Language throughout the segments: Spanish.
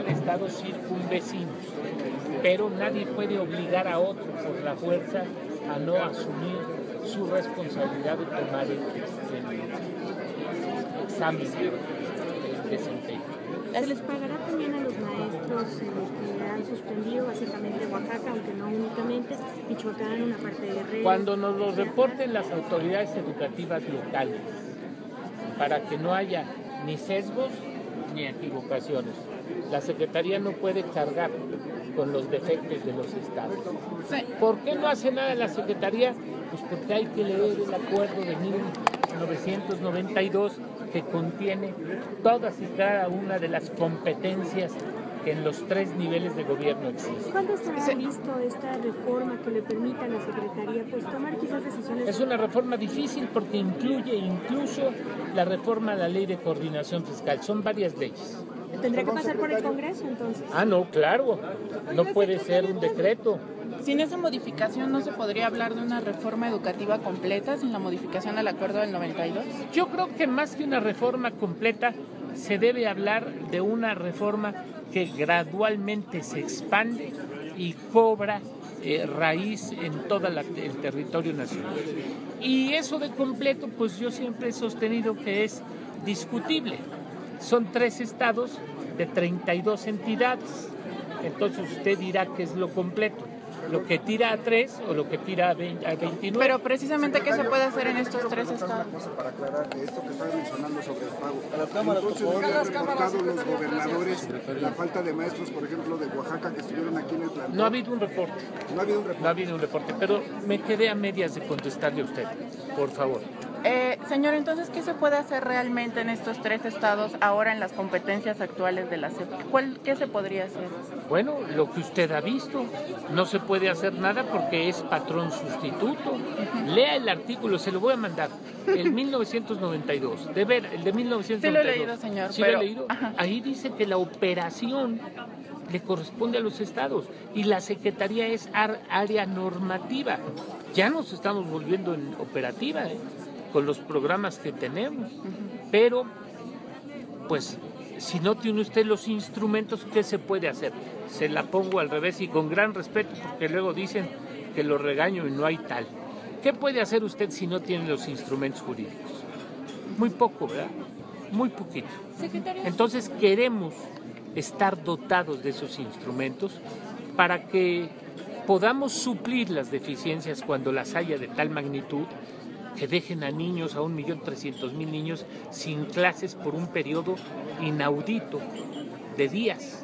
Estados circunvecinos, pero nadie puede obligar a otro por la fuerza a no asumir su responsabilidad de tomar el examen de desempeño. ¿Se les pagará también a los maestros que han suspendido básicamente Oaxaca, aunque no únicamente, Michoacán, una parte de Guerrero? Cuando nos lo reporten las autoridades educativas locales, para que no haya ni sesgos ni equivocaciones. La Secretaría no puede cargar con los defectos de los estados. ¿Por qué no hace nada la Secretaría? Pues porque hay que leer el acuerdo de 1992 que contiene todas y cada una de las competencias que en los 3 niveles de gobierno existen. ¿Cuándo estará listo esta reforma que le permita a la Secretaría pues tomar quizás decisiones? Es una reforma difícil porque incluye incluso la reforma a la Ley de Coordinación Fiscal. Son varias leyes. ¿Tendría que pasar por el Congreso entonces? Ah, no, claro. No puede ser un decreto. Sin esa modificación, ¿no se podría hablar de una reforma educativa completa sin la modificación al acuerdo del 92? Yo creo que más que una reforma completa, se debe hablar de una reforma que gradualmente se expande y cobra raíz en todo el territorio nacional. Y eso de completo, pues yo siempre he sostenido que es discutible. Son 3 estados de 32 entidades. Entonces usted dirá que es lo completo. Lo que tira a 3 o lo que tira a 29. Pero precisamente, ¿qué se puede hacer en estos 3 estados? Para aclarar esto que estaba mencionando sobre el pago. Entonces, ¿no han reportado los gobernadores la falta de maestros, por ejemplo, de Oaxaca que estuvieron aquí en el plantón? No ha habido un reporte. No ha habido un reporte. No ha habido un reporte, pero me quedé a medias de contestarle a usted, por favor. Señor, entonces, ¿qué se puede hacer realmente en estos 3 estados ahora en las competencias actuales de la SEP? ¿Qué se podría hacer? Bueno, lo que usted ha visto, no se puede hacer nada porque es patrón sustituto. Lea el artículo, se lo voy a mandar, el 1992, el de 1992. Sí lo he leído, señor. Sí lo he leído. Ahí dice que la operación le corresponde a los estados y la Secretaría es área normativa. Ya nos estamos volviendo en operativa, con los programas que tenemos, pero pues si no tiene usted los instrumentos, ¿qué se puede hacer? Se la pongo al revés y con gran respeto, porque luego dicen que lo regaño y no hay tal. ¿Qué puede hacer usted si no tiene los instrumentos jurídicos? Muy poco, ¿verdad? Muy poquito. Entonces queremos estar dotados de esos instrumentos para que podamos suplir las deficiencias cuando las haya de tal magnitud que dejen a niños, a 1.300.000 niños sin clases por un periodo inaudito de días.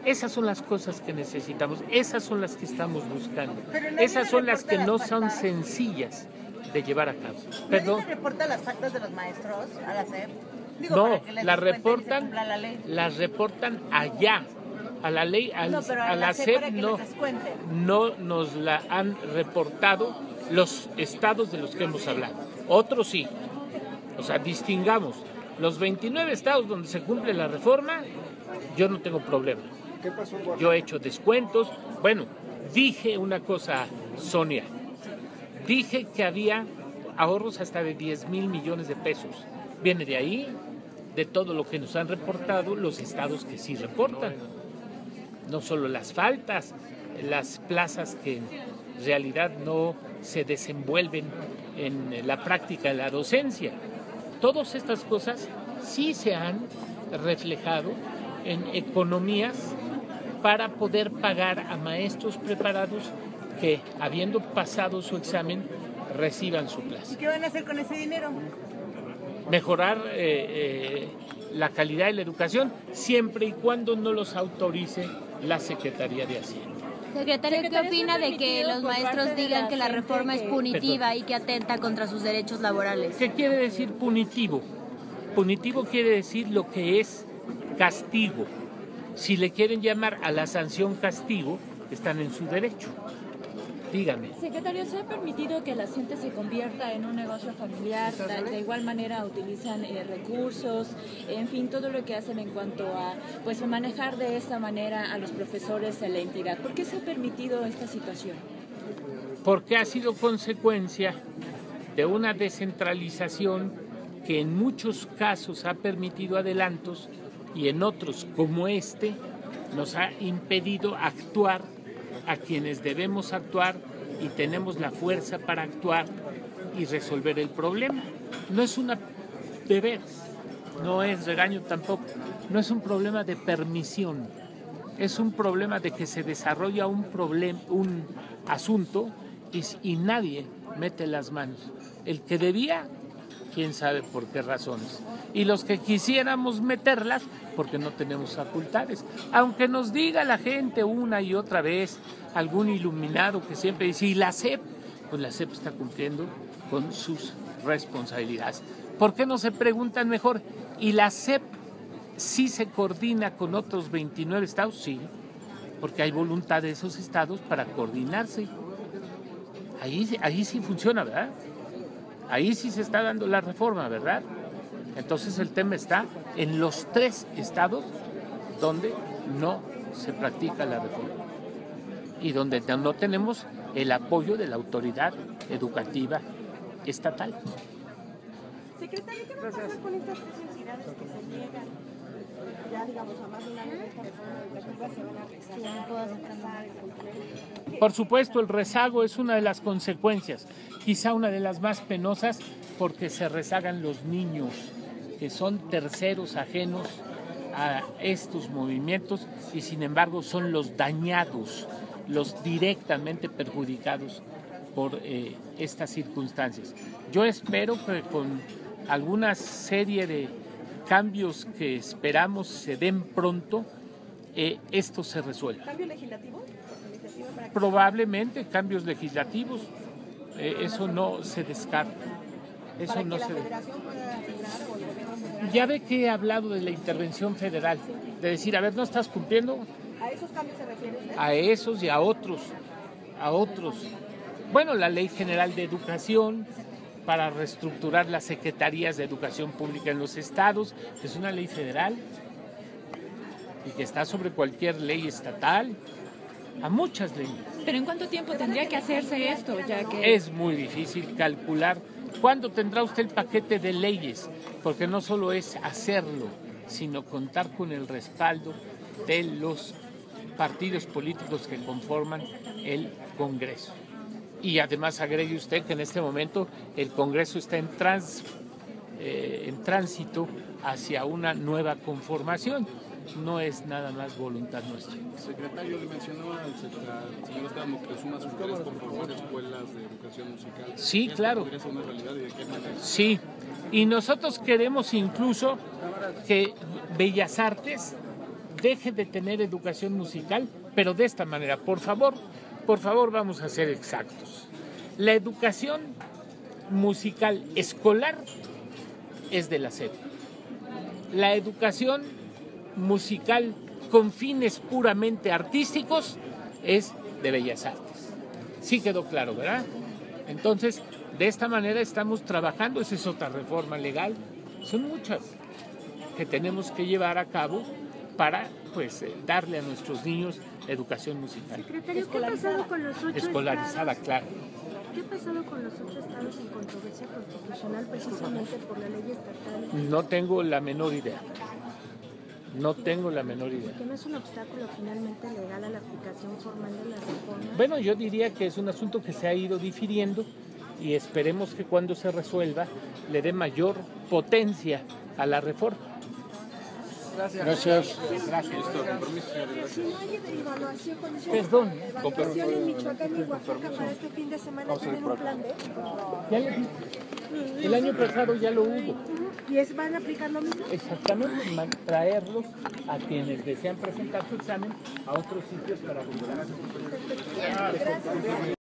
Esas son las cosas que necesitamos, esas son las que estamos buscando, esas son las que no son sencillas de llevar a cabo. ¿Perdón? ¿Nadie reporta las faltas de los maestros a la SEP? No, las reportan allá. A la ley, a la SEP no nos la han reportado los estados de los que hemos hablado. Otros sí. O sea, distingamos. Los 29 estados donde se cumple la reforma, yo no tengo problema. ¿Qué pasó? Yo he hecho descuentos. Bueno, dije una cosa, Sonia. Dije que había ahorros hasta de 10,000 millones de pesos. Viene de ahí, de todo lo que nos han reportado los estados que sí reportan. No solo las faltas, las plazas que en realidad no se desenvuelven en la práctica de la docencia. Todas estas cosas sí se han reflejado en economías para poder pagar a maestros preparados que, habiendo pasado su examen, reciban su plaza. ¿Y qué van a hacer con ese dinero? Mejorar la calidad de la educación siempre y cuando no los autorice la Secretaría de Hacienda. Secretario, ¿qué opina de que los maestros digan que la reforma es punitiva y que atenta contra sus derechos laborales? ¿Qué quiere decir punitivo? Punitivo quiere decir lo que es castigo. Si le quieren llamar a la sanción castigo, están en su derecho. Dígame. Secretario, ¿se ha permitido que la gente se convierta en un negocio familiar? De igual manera utilizan recursos, en fin, todo lo que hacen en cuanto a pues manejar de esta manera a los profesores de la entidad. ¿Por qué se ha permitido esta situación? Porque ha sido consecuencia de una descentralización que en muchos casos ha permitido adelantos y en otros como este nos ha impedido actuar a quienes debemos actuar y tenemos la fuerza para actuar y resolver el problema. No es una deber, no es regaño tampoco, no es un problema de permisión, es un problema de que se desarrolla un asunto y nadie mete las manos. El que debía, quién sabe por qué razones. Y los que quisiéramos meterlas, porque no tenemos facultades. Aunque nos diga la gente una y otra vez, algún iluminado que siempre dice, y la SEP, pues la SEP está cumpliendo con sus responsabilidades. ¿Por qué no se preguntan mejor? ¿Y la SEP sí se coordina con otros 29 estados? Sí, porque hay voluntad de esos estados para coordinarse. Ahí sí funciona, ¿verdad? Ahí sí se está dando la reforma, ¿verdad? Entonces el tema está en los 3 estados donde no se practica la reforma y donde no tenemos el apoyo de la autoridad educativa estatal. Secretario, ¿qué va a pasar con estas 3 entidades que se niegan? Ya, digamos, a más de un año de esta reforma educativa se van a rezar. Por supuesto, el rezago es una de las consecuencias, quizá una de las más penosas, porque se rezagan los niños, que son terceros ajenos a estos movimientos y sin embargo son los dañados, los directamente perjudicados por estas circunstancias. Yo espero que con alguna serie de cambios que esperamos se den pronto, esto se resuelva. ¿Cambio legislativo? Probablemente cambios legislativos, eso no se descarta. Eso no se descarta. Ya ve que he hablado de la intervención federal, de decir, a ver, ¿no estás cumpliendo? ¿A esos cambios se refiere usted? A esos y a otros. Bueno, la Ley General de Educación para reestructurar las secretarías de educación pública en los estados, que es una ley federal y que está sobre cualquier ley estatal, a muchas leyes. ¿Pero en cuánto tiempo tendría que hacerse esto? Ya que Es muy difícil calcular cuándo tendrá usted el paquete de leyes, porque no solo es hacerlo, sino contar con el respaldo de los partidos políticos que conforman el Congreso. Y además agregue usted que en este momento el Congreso está en tránsito hacia una nueva conformación. No es nada más voluntad nuestra. Secretario, le mencionó al señor Adamo que suma sus 3 por favor escuelas de educación musical. Sí, claro. ¿Podría ser una realidad y de qué manera? Sí, y nosotros queremos incluso que Bellas Artes deje de tener educación musical, pero de esta manera, por favor, vamos a ser exactos. La educación musical escolar es de la SEP. La educación musical con fines puramente artísticos es de Bellas Artes. Sí quedó claro, ¿verdad? Entonces, de esta manera estamos trabajando, esa es otra reforma legal, son muchas que tenemos que llevar a cabo para darle a nuestros niños educación musical. Secretario, ¿qué ha pasado con los 8 Escolarizada, estados? claro. ¿Qué ha pasado con los 8 estados en controversia constitucional precisamente por la ley estatal? No tengo la menor idea. No tengo la menor idea. ¿Que no es un obstáculo finalmente legal a la aplicación formal de la reforma? Bueno, yo diría que es un asunto que se ha ido difiriendo y esperemos que cuando se resuelva le dé mayor potencia a la reforma. Gracias. Si no hay evaluación Perdón. evaluación en Michoacán y Oaxaca para este fin de semana, ¿tienen un plan B? Ya le dije. El año pasado ya lo hubo. ¿Y van a aplicar lo mismo? Exactamente, traerlos a quienes desean presentar su examen a otros sitios para volver a